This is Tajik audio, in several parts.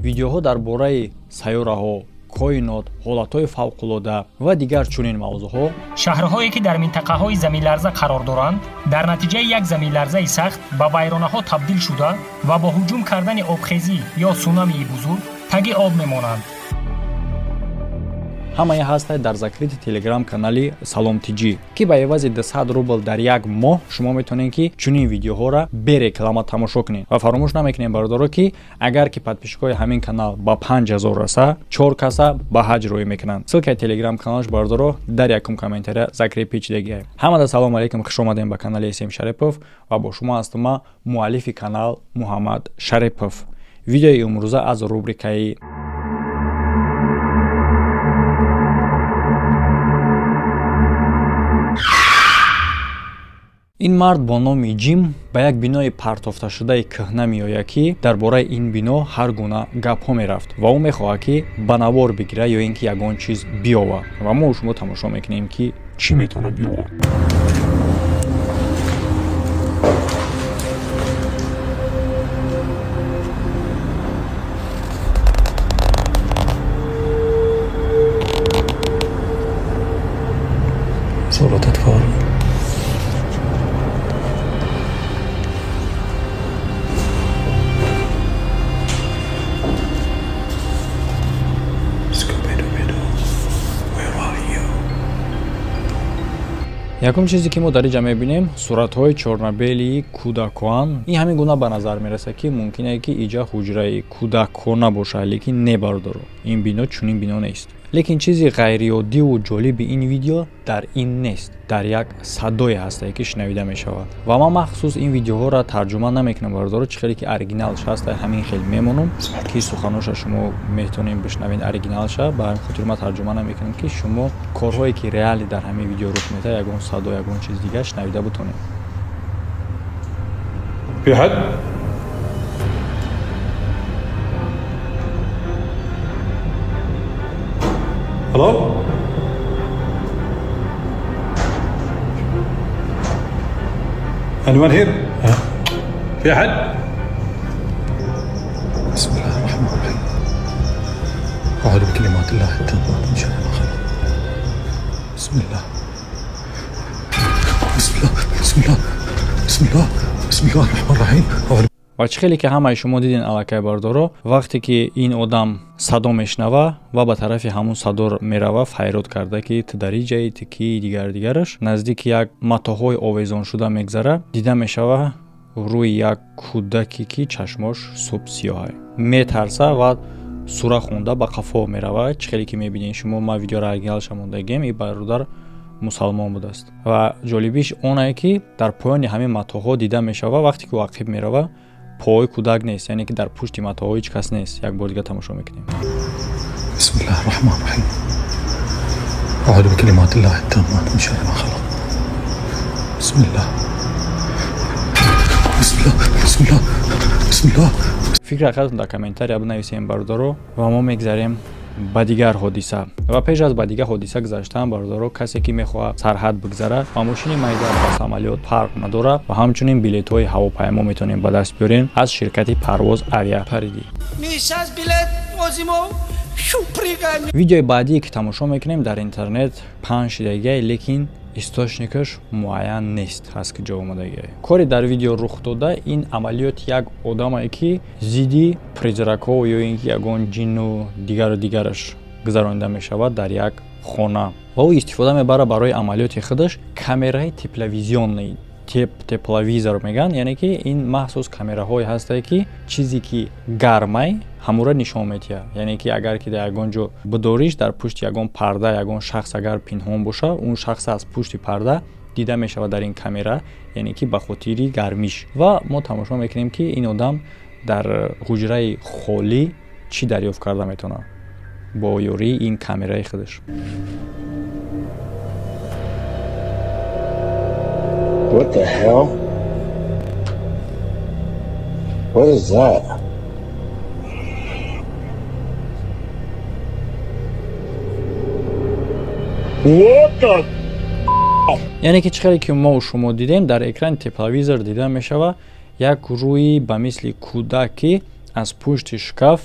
видеоҳо дар бораи сайёраҳо, коинот, ҳолатҳои фавқулода ва дигар чунин мавзӯъҳо шаҳрҳое ки дар минтақаҳои заминларза қарор доранд дар натиҷаи як заминларзаи сахт ба вайронаҳо табдил шуда ва бо ҳуҷум кардани обхезӣ ё сунамии бузург таги об мемонанд. ҳамаи ҳастед дар закрити телеграм-канали Салом Тиҷӣ ки ба эвази 200 рубл дар як моҳ шумо метавонед ки чунин видеоҳоро бе реклама тамошо кунед ва фаромӯш намекунед бардоро ки агар ки подписчикои ҳамин канал ба 5000 раса 4 каса ба ҳаҷ рӯй мекунанд. Ссилкаи телеграм-каналаш бардоро дар якум комментария закрепи пичидагиай. Ҳамада салом алейкум, хушомадем ба канали Эсем Шарипов ва бо шумо ҳастам муаллифи канал Муҳаммад Шарипов. Видеои имрӯза аз рубрикаи ин мард бо номи Ҷим ба як бинои партофташудаи кӯҳна меояд ки дар бораи ин бино ҳар гуна гапҳо мерафт ва ӯ мехоҳад ки ба навор бигирад ё ин ки ягон чиз биёвад ва мо шумо тамошо мекунем ки чӣ метавонад биёвад. صورة أطفال якум чизе ки мо дар инҷа мебинем суратҳои чорнабелии кӯдакон. ин ҳамин гуна ба назар мерасад ки мумкин е ки иҷа ҳуҷраи кӯдакона бошад, лекин не бардоро. ин бино чунин бино нест. лекин чизи ғайриоддиву ҷолиби ин видео дар ин нест, дар як садое ҳастае ки шунавида мешавад ва ман махсус ин видеоҳоро тарҷума намекунам бардоро, чӣ хеле ки оригиналш ҳаста ҳамин хел мемонам ки суханоша шумо метавонем бишнавед оригиналша. ба ҳамин хотир ман тарҷума намекунам ки шумо корҳое ки реалӣ дар ҳамин видео рух метавад, ягон садо, ягон чиз дигар шунавида бутонед. في حد؟ الو؟ anyone here؟ في أحد؟ بسم الله الرحمن الرحيم. أعوذ بكلمات الله التامات من شر ما خلق. بسم الله. بسم الله بسم الله بسم الله بسم الله الرحمن الرحيم. ва чӣ хеле ки ҳамаи шумо дидин аллакай бардоро, вақте ки ин одам садо мешнава ва ба тарафи ҳамун садо мерава, хайрот карда ки ту дар ин ҷаи ту ки дигараш наздики як матоъҳои овезоншуда мегзара, дида мешава рӯи як кӯдаке ки чашмош суб сиёҳ метарса ва сура хонда ба қафо мерава. чӣ хеле ки мебинед шумо, ман видеоро оригиналша мондагем, ин бародар мусалмон будааст ва ҷолибиш оне ки дар поёни ҳамин матоъҳо дида мешава вақте ки вақиф мерава پای کودک نیست، یعنی که در پشت متاع هیچ کس نیست. یک بار دیگه تماشا میکنیم. بسم الله الرحمن الرحیم. اعوذ بکلمات الله التامات من شر ما خلق. بسم الله. بسم الله. بسم الله. بسم الله. فکر خودتون در کامنتاری بنویسین بردارو و ما میگذاریم با دیگر حادثه و پیش از با دیگر حادثه گذشتن بردارو کسی که میخواد سرحد بگذره و ماشین میدان با سامالیات پارک نداره و همچنین بلیط های هواپیما میتونین به دست بیارین از شرکت پرواز آویا پریدی. میشه از بلیط بازیمو شوپریگن. ویدیوی بعدی که تماشا میکنیم در اینترنت پنج شدگی، لیکن источникаш муайян нест, ҳаст ки ҷо омадагиае. Кори дар видео рух дода ин амалиёт як одаме ки зидди призракҳо ё ин ки ягон ҷинну дигараш гузаронида мешавад дар як хона ва ӯ истифода мебарад барои амалиёти худаш камераи тепловизиони тепловизор меган, яъне ки ин махсус камераҳое ҳастае ки чизе ки гармай ҳамура нишон медиҳад. яъне ки агар ки дар ягон ҷо бидориш, дар пушти ягон парда ягон шахс агар пинҳон боша, он шахс аз пушти парда дида мешавад дар ин камера, яъне ки ба хотири гармиш. ва мо тамошо мекунем ки ин одам дар ҳуҷраи холӣ чӣ дарёфт карда метавонад бо ёрии ин камераи худаш. What the hell? What is that? What the? яъне ки чӣ хеле ки мо шумо дидем дар экрани тепловизор дида мешавад як рӯи ба мисли кӯдак ки аз пушти шкаф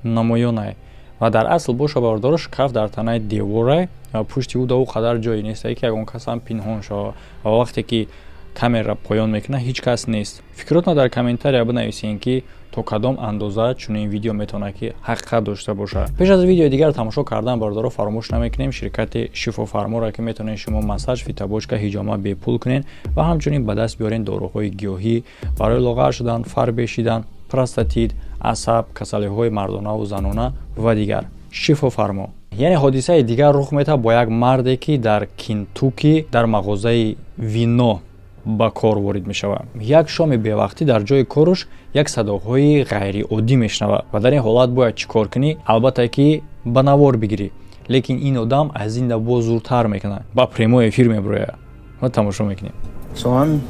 намоён ва дар асл боша бардор шкаф дар танаи девора пушти ӯ да ӯ қадар ҷое нестае ки ягон кас ҳам пинҳон шава ва вақте ки камера поён мекунад ҳеҷ кас нест. фикротна дар комментария бинависен ки то кадом андоза чунин видео метавонад ки ҳақиқат дошта бошад. пеш аз видеои дигар тамошо кардан бардоро фаромӯш намекунем. ширкати шифофарморо ки метавонед шумо массаж, фитобочка, ҳиҷома бепул кунед ва ҳамчунин ба даст биёрен дороҳои гиёҳӣ барои лоғар шудан, фар бешидан, простатит, асаб, касалиҳои мардона ва занона ва дигар. шифофармо яъне ҳодисаи дигар рух метавад бо як марде ки дар Кентуки дар мағозаи вино ба кор ворид мешавад. як шоми бевақтӣ дар ҷои корш як садоҳои ғайриоддӣ мешнавад ва дар ин ҳолат бояд чӣ кор кунӣ? Албатта ки ба навор бигирӣ. лекин ин одам аз ин да боз зудтар мекунад, ба прямой эфир мебурояд. ва тамошо мекунем. So I'm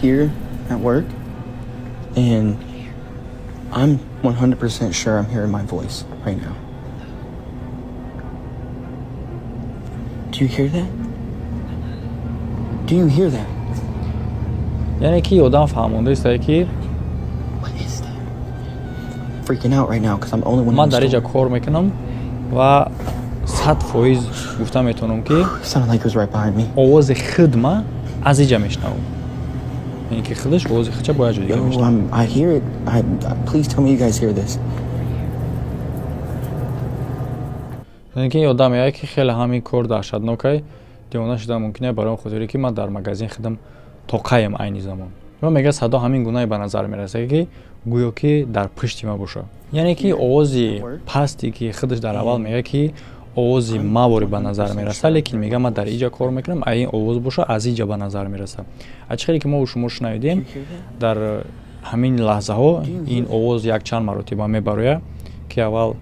here at work and I'm 100% sure I'm hearing my voice right now. Do you hear that? Do you hear that? яъне ки одам фаҳмонда истае ки What is that? Freaking out right now because I'm the only one ман in the дар инҷа store. кор мекунам ва 100% гуфта метавонам ки It sounded like it was right behind me. овози хидма аз инҷа мешнавам. яъне ки хидш овози хидча бо як ҷо дига Yo, мешнавам. I hear it. Please tell me you guys hear this. яъне ки одам мегӯяд ки хеле ҳамин кор даҳшатнокай. девона шуда мумкин е барои хотире ки ман дар магазин хидам тоқаем айни замон. ва мега садо ҳамин гунае ба назар мерасад ки гӯё ки дар пишти ма боша. яъне ки овози пасти ки хидш дар аввал мегӯяд ки овози мавори ба назар мерасад, лекин мега ман дар инҷа кор мекунам, ин овоз боша аз инҷа ба назар мерасад. ачи хеле ки мо шумо шунавидем дар ҳамин лаҳзаҳо ин овоз якчанд маротиба мебарояд ки аввал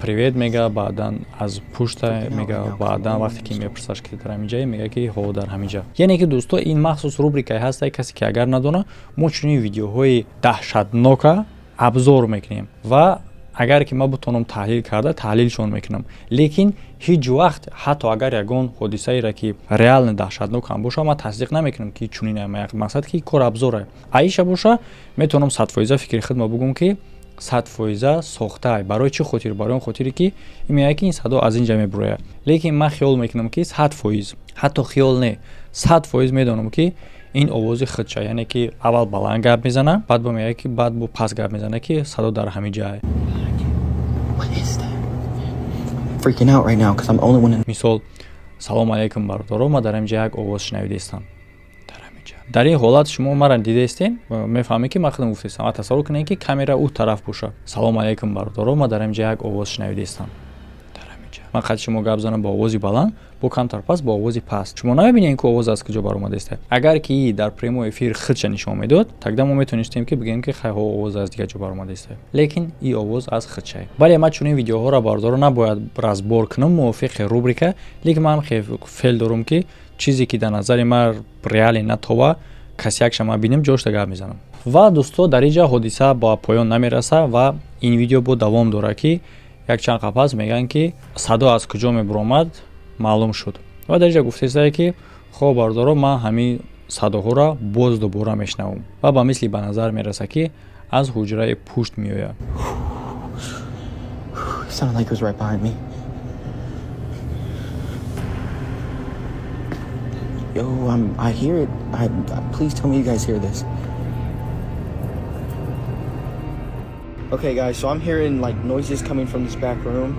привет мега, баъдан аз пушта мега, баъдан вақте ки мепурсаш ки дар ҳамин ҷае мега ки ҳо дар ҳамин ҷа. яъне ки дӯсто ин махсус рубрикае ҳастае касе ки агар надона мо чунин видеоҳои даҳшатнока абзор мекунем ва агар ки ман бутонам таҳлил карда таҳлилшон мекунам. лекин ҳеҷ вақт ҳатто агар ягон ҳодисаеро ки реалне даҳшатнок ҳам боша ман тасдиқ намекунам ки чунин мақсад ки кор абзорае. аиша боша метавонам 100% фикри хидма бугум ки 100% сохтаа. барои чӣ хотир? барои он хотире ки меяд ки ин садо аз инҷа мебурояд. лекин ман хиёл мекунам ки 100%, ҳатто хиёл не, 100% медонам ки ин овози хидша, яъне ки аввал баланд гап мезана, баъд бо меяд ки баъд бо паст гап мезана ки садо дар ҳамин ҷае. What is that? I'm freaking out right now because I'm the only one in. мисол салом алайкум бардоро, ма дар ҳамин ҷа як овоз шунавидестам. дар ин ҳолат шумо маро дидестем, мефаҳмед ки ман худам гуфтестам. ва тасаввур кунед ки камера ӯ тараф боша. салом алайкум бардоро, ма дар ҳамин ҷа як овоз шунавидестам. ман қад шумо гап занам бо овози баланд, бо камтар паст бо овози паст. шумо намебинед ки овоз аз куҷо баромадест. агар ки дар прямой эфир хидша нишон медод, тогда мо метонистем ки бигӯем ки хайҳо овоз аз дигар ҷо баромадест. лекин ин овоз аз хидша. бале ман чунин видеоҳоро бардоро набояд разбор кунам мувофиқи рубрика, лекин ман феъл дорам ки чизе ки дар назари ман реале натова каси якша ман бинем ҷошта гап мезанам. ва дӯсто дар инҷа ҳодиса ба поён намераса ва ин видео бо давом дора ки якчанд қапас мегӯянд ки садо аз куҷо мебуромад маълум шуд. ва дар инҷа гуфтестае ки хоб бардоро ман ҳамин садоҳоро боз дубора мешнавам ва ба мисли ба назар мераса ки аз ҳуҷраи пушт меояд. It sounded like it was right behind me. Yo, I hear it. Please tell me you guys hear this. Okay, guys, so I'm hearing like noises coming from this back room.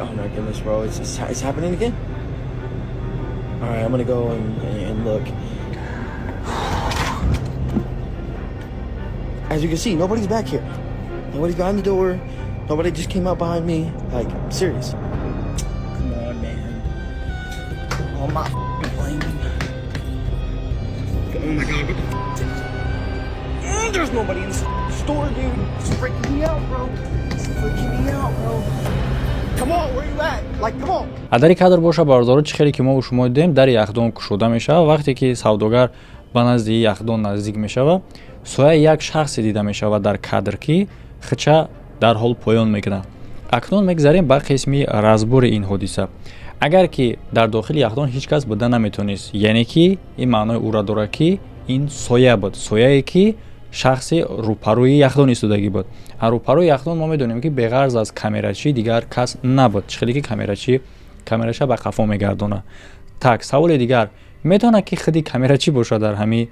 Oh my goodness, bro, it's happening again. All right, I'm gonna go and look. As you can see, nobody's back here. Nobody's behind the door. Nobody just came out behind me. Like, I'm serious. Come on, man. Oh my blaming. Oh my god, what the there's nobody in the store, dude. It's freaking me out, bro. It's freaking me out, bro. Come on, where you at? Like, come on. адари кадр боша бардоро чӣ хеле ки мо шумо дидем дари яхдон кушода мешавад. вақте ки савдогар ба назди яхдон наздик мешавад, сояи як шахсе дида мешавад дар кадр ки хидча дарҳол поён мекунад. акнун мегзарем ба қисми разбори ин ҳодиса. агар ки дар дохили яхдон ҳеҷ кас буда наметавонист, яъне ки ин маънои ӯро дорад ки ин соя буд, сояе ки шахси рӯпарӯи яхдон истодагӣ буд. Рӯпарӯи яхдон мо медонем ки беғарз аз камерачӣ дигар кас набуд. чӣ хеле ки камераша ба қафо мегардона. Так, саволи дигар, метавонад ки худи камерачӣ боша дар ҳамин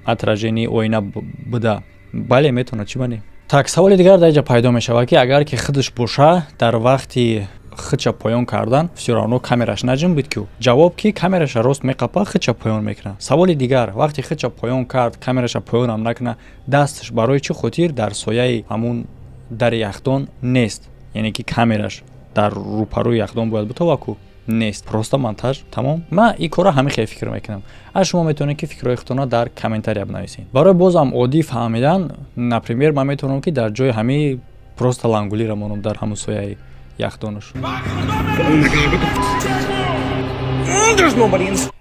отражении оина буда? бале, метавонад. чӣ бани? Так, саволи дигар дар инҷа пайдо мешавад ки агар ки худаш боша дар вақти худша поён кардан всё равно камераш наҷм буд ки ҷавоб ки камераша рост меқапад, худша поён мекунад. саволи дигар, вақти худша поён кард, камераша поёнам накунад, дасташ барои чӣ хотир дар сояи ҳамун дари яхдон нест? яъне ки камераш дар рӯпарӯи яхдон бояд бутова ку нест. просто монтаж тамом. ман ин кора ҳамихел фикр мекунам. аз шумо метавонед ки фикрҳоятона дар комментария бинависед. барои бозам оддӣ фаҳмидан, например ман метавонам ки дар ҷои ҳамин просто лангулира монам дар ҳамун сояи яхдонаш.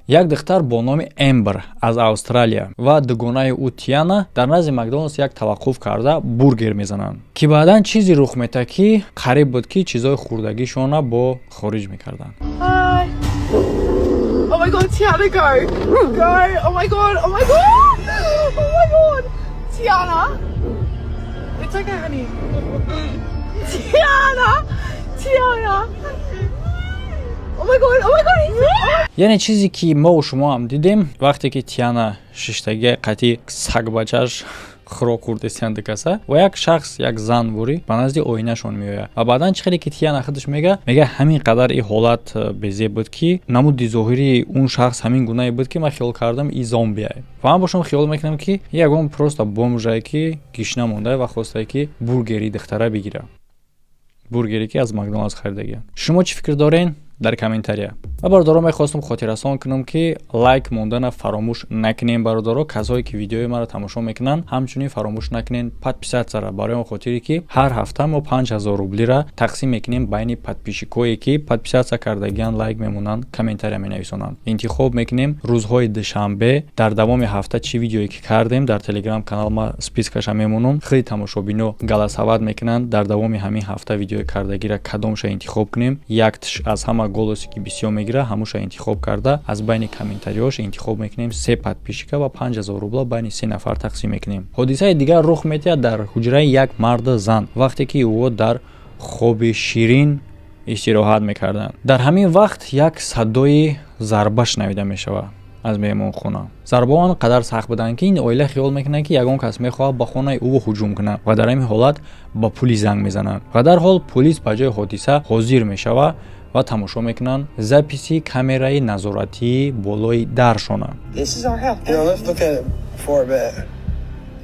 як духтар бо номи Эмбер аз Австралия ва дугонаи ӯ Тиана дар назди Макдоналдс як таваққуф карда бургер мезананд, ки баъдан чизе рух метавад ки қариб буд ки чизои хурдагишона бо хориҷ мекарданд. Oh my god, Tiana, go! Go! Oh my god, oh my god! Oh my god! Tiana! It's okay, honey. Tiana! Tiana! Oh my god, oh my god! яъне чизе ки мо ва шумо ҳам дидем вақте ки Тиана шиштаги қатъи сагбачаш хӯрок хӯрдестиян дикаса ва як шахс, як зан вори ба назди оинашон меояд ва баъдан чӣ хеле ки Тиана худаш мега ҳамин қадар ин ҳолат безеб буд ки намуди зоҳири он шахс ҳамин гунае буд ки ман хиёл кардам ин зомбияе. ва ман бошам хиёл мекунам ки ягон просто бомжае ки гишна мондае ва хостае ки бургери духтара бигира. бургере ки аз Макдоналдс харидагиан. шумо чӣ фикр дорен? дар комментария. ва бародаро мехостам хотиррасон кунам ки лайк мондана фаромӯш накунем. бародаро касое ки видеои маро тамошо мекунанд ҳамчунин фаромӯш накунен подписатсияра барои он хотире ки ҳар ҳафта мо 5000 рублира тақсим мекунем байни подписчикое ки подписатсия кардагиан лайк мемонанд, комментария менависонанд. интихоб мекунем рӯзҳои душанбе дар давоми ҳафта чӣ видеое ки кардем дар телеграм канал ма спискаша мемонам. хеле тамошобино галасават мекунанд дар давоми ҳамин ҳафта видеои кардагира кадомша интихоб кунем. яктш аз ҳама голосе ки бисёр мегира ҳамуша интихоб карда аз байни комментариёш интихоб мекунем 3 подписчика ва 5000 рубла байни 3 нафар тақсим мекунем. ҳодисаи дигар рух метиҳад дар ҳуҷраи як марду зан вақте ки ӯ дар хоби ширин истироҳат мекарданд. дар ҳамин вақт як садои зарба шнавида мешавад аз меҳмонхона. зарбаон қадар сахт буданд ки ин оила хиёл мекунанд ки ягон кас мехоҳад ба хонаи ӯ ҳуҷум кунад ва дар ҳамин ҳолат ба пулис занг мезананд. ва дарҳол пулис ба ҷои ҳодиса ҳозир мешавад ва тамошо мекунанд записи камераи назоратии болои даршона. This is our house. You know, let's look at it before bed.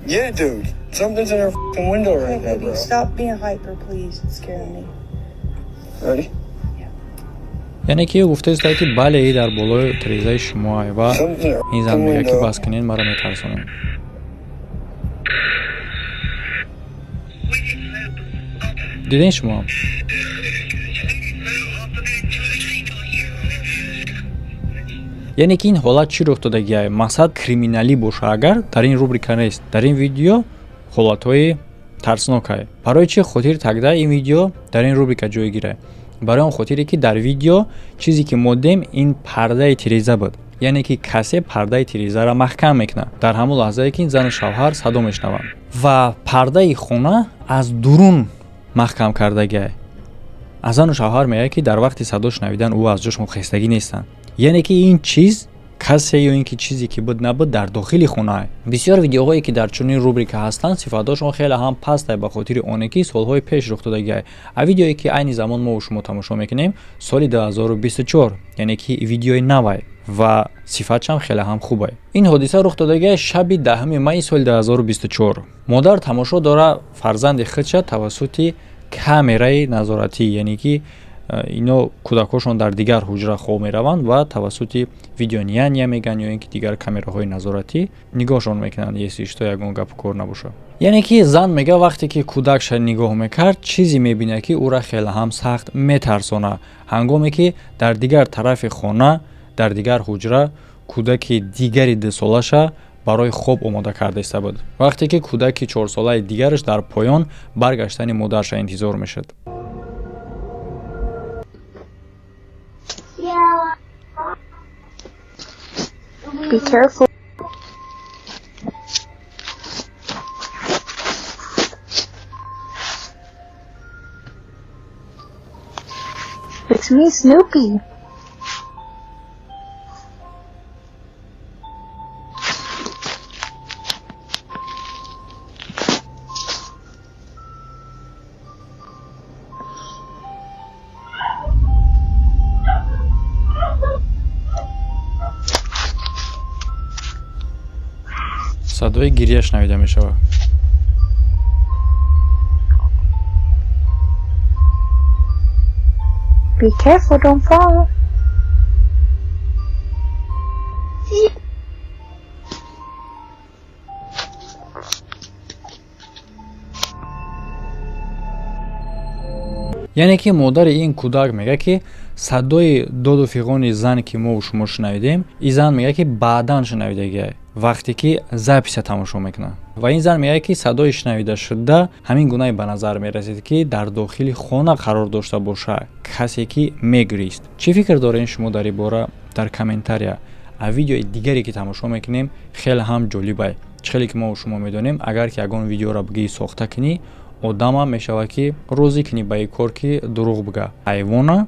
Yeah, dude. Something's in our f***ing window right now, bro. Stop being hyper, please. It's scaring me. Ready? яъне ки ӯ гуфта истад ки бале ин дар болои тирезаи шумоае ва ин зан мега ки бас кунен маро метарсонем. диден шумо? яъне ки ин ҳолат чӣ рух додагиае? мақсад криминалӣ боша агар дар ин рубрика нест. дар ин видео ҳолатҳои тарснокае. барои чӣ хотир тагда ин видео дар ин рубрика ҷой гирад? барои он хотире ки дар видео чизе ки мо дидем ин пардаи тиреза буд. яъне ки касе пардаи тирезаро маҳкам мекунад дар ҳамон лаҳзае ки ин зану шавҳар садо мешнаванд ва пардаи хона аз дурун маҳкам кардагиае. аз зану шавҳар мегӯяд ки дар вақти садо шнавидан ӯ аз ҷошон хестагӣ нестанд. яъне ки ин чиз касе ё ин ки чизе ки буд набуд дар дохили хонае. бисёр видеоҳое ки дар чунин рубрика ҳастанд сифатҳошон хеле ҳам пастае ба хотири оне ки солҳои пеш рух додагиае. а видеое ки айни замон мо шумо тамошо мекунем соли 2024 яъне ки видеои навай ва сифатшам хеле ҳам хубае. ин ҳодиса рух додагиае шаби 10 майи соли 2024. модар тамошо дора фарзанди худша тавассути камераи назоратӣ яъне ки ино кӯдакҳошон дар дигар ҳуҷра хоб мераванд ва тавассути видеонияния меган ё ин ки дигар камераҳои назоратӣ нигоҳшон мекунанд если што ягон гапу кор набоша. яъне ки зан мега вақте ки кӯдакша нигоҳ мекард чизе мебинад ки ӯра хеле ҳам сахт метарсонад ҳангоме ки дар дигар тарафи хона дар дигар ҳуҷра кӯдаки дигари 2 солаша барои хоб омода карда иста буд. вақте ки кӯдаки 4 солаи дигараш дар поён баргаштани модарша интизор мешуд. Be careful. It's me, Snoopy. صدای گریه شنویده می شود. Be careful, don't fall. یعنی که مادر این کودک میگه که صدای داد و فیغان زن که ما و شما شنویدیم، این زن میگه که بعداً شنویده وقتی که زپیس تماشا میکنه و این زن میگه که صدای شنویده شده همین گونه به نظر میرسید که در داخل خانه قرار داشته باشه کسی که میگریست. چی فکر دارین شما در این باره؟ در کامنتاریا. ویدیو دیگری که تماشا میکنیم خیلی هم جالبه. چخیلی که ما و شما میدونیم اگر که اگون ویدیو را بگی ساخته کنی آدم هم میشوه که روزی کنی به این کار که دروغ بگه. حیوانه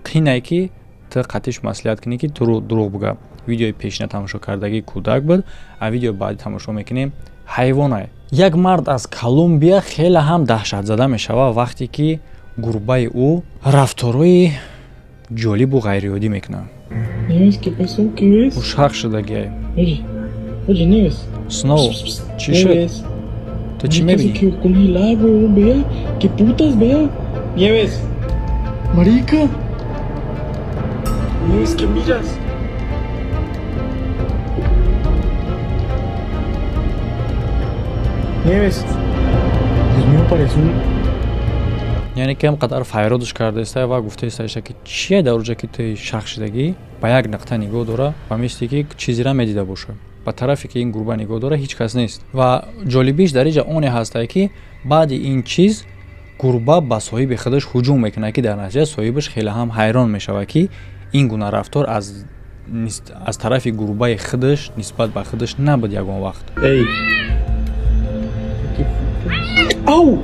قینه که تا قطعش مسئولیت کنی که دروغ بگه. ویدیوی پیشینه تماشا کردگی کودک بود. ویدیو بعدی تماشا میکنیم حیوانه. یک مرد از کلمبیا خیلی هم دهشت زده میشوه وقتی که گربه او رفتارهای جالب و غیر عادی میکنه. او شاق شدگی. سنو چی شد؟ تو چی میبینی؟ Marica. Nieves, ¿qué miras? Nieves. Dios mío, parece un... یعنی که همقدر فیرادش کرده است و گفته است که چیه در اونجا که توی شاق شدگی با یک نقطه نگاه داره و مثل که چیزی را میدیده باشه. با طرفی که این گربه نگاه داره هیچ کس نیست و جالبیش در اینجا اون هست که بعد این چیز گربه به صاحب خودش هجوم میکنه که در نتیجه صاحبش خیلی هم حیران میشوه که این گونه رفتار از طرف گربه خودش نسبت به خودش نبود یگان وقت. Oh!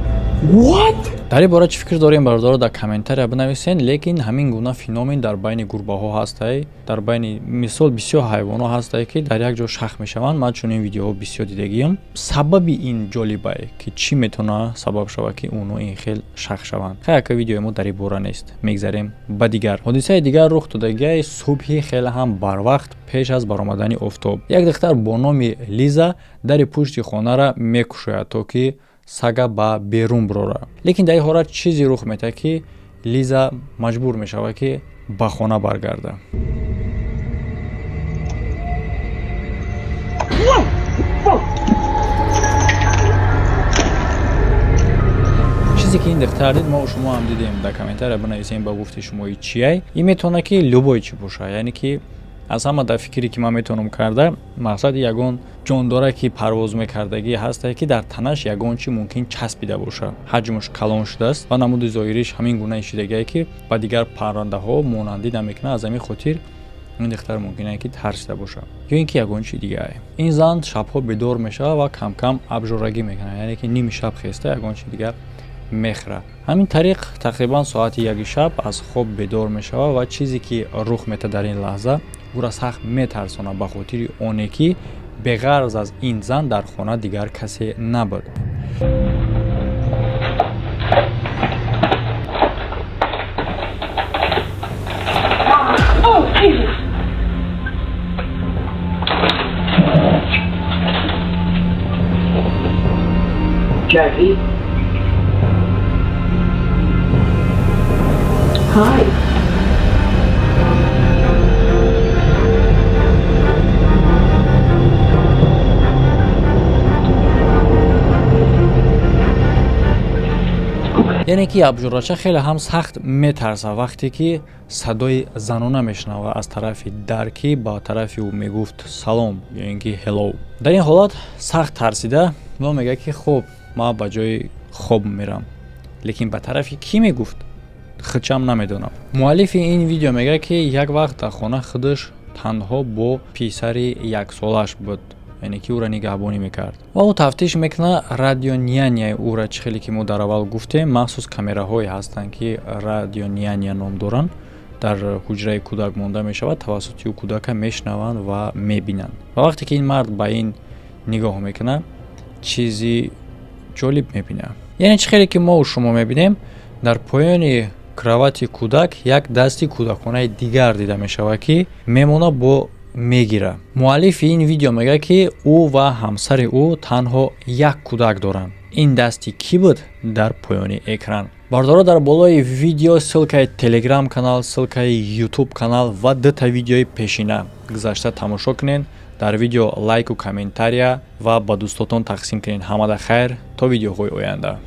What? در این باره چی فکر داریم برادر در کامنتار بنویسین. لیکن همین گونه فینومن در بین گربه ها هسته، در بین مثال بسیار حیوان ها هسته که در یک جا شاخ میشوند. من چون این ویدیو بسیار دیدگیم. سبب این جالبه که چی میتونه سبب شوه که اونو این خیلی شاخ شوند. خیلی که ویدیو ما در این باره نیست. میگذاریم به دیگر حادثه دیگر رخ داده. صبح خیلی هم بر وقت پیش از برآمدن آفتاب یک دختر با نام لیزا در پشت خانه را میکشاید تا که سگا با بیرون بروره. لیکن در این حالت چیزی رخ میده که لیزا مجبور میشوه که به خانه برگرده. چیزی که این دختر دید ما و شما هم دیدیم. در کامنتار بنویسین با گفته شما چیه. این میتونه که لوبای چی باشه. یعنی که از همه در فکری که من میتونم کرده مقصد یگان جانداره که پرواز میکردگی هسته که در تنش یگان چی ممکن چسبیده باشه. حجمش کلان شده است و نمود ظاهریش همین گونه شدگی که با دیگر پرنده ها مانندی نمیکنه. از همین خاطر این دختر ممکنه که ترسیده باشه یا اینکه یگان چی دیگه. این زن شبها بیدار میشه و کم کم ابژورگی میکنه. یعنی که نیم شب خسته یگان چی دیگه میخره. همین طریق تقریبا ساعت 1 شب از خواب بیدار میشه و چیزی که رخ میده در این لحظه او را سخت میترسانه به خاطر اونه که به غرض از این زن در خانه دیگر کسی نبود. Jackie? Hi. یعنی که ابژورچه خیلی هم سخت میترسه وقتی که صدای زنانه میشنوه از طرف در که با طرف او میگفت سلام یا اینکه هلو. در این حالت سخت ترسیده و میگه که خب ما به جای خوب میرم. لیکن به طرف کی میگفت خودم نمیدونم. مؤلف این ویدیو میگه که یک وقت در خانه خودش تنها با پسر 1 سالش بود. یعنی که او را نگهبانی میکرد و او تفتیش میکنه. رادیو نیانیا او را چخیلی که ما در اول گفتیم مخصوص کامراهایی هستند که رادیو نیانیا نام دارن дар ҳуҷраи кӯдак монда мешавад, тавассути ӯ кӯдака мешнаванд ва мебинанд. Ва вақте ки ин мард ба ин нигоҳ мекунад, чизи ҷолиб мебинад. яъне чӣ хеле ки мо шумо мебинем, дар поёни кровати кӯдак як дасти кӯдаконаи дигар дида мешавад, ки мемона бо мегира. муаллифи ин видео мегӯяд, ки ӯ ва ҳамсари ӯ танҳо як кӯдак доранд. ин дасти кӣ буд дар поёни экран? бардора дар болои видео ссилкаи телеграм канал, ссилкаи ютуб канал ва дута видеои пешина гузашта тамошо кунед. дар видео лайку комментария ва ба дӯстотон тақсим кунед. ҳамада хайр, то видеоҳои оянда.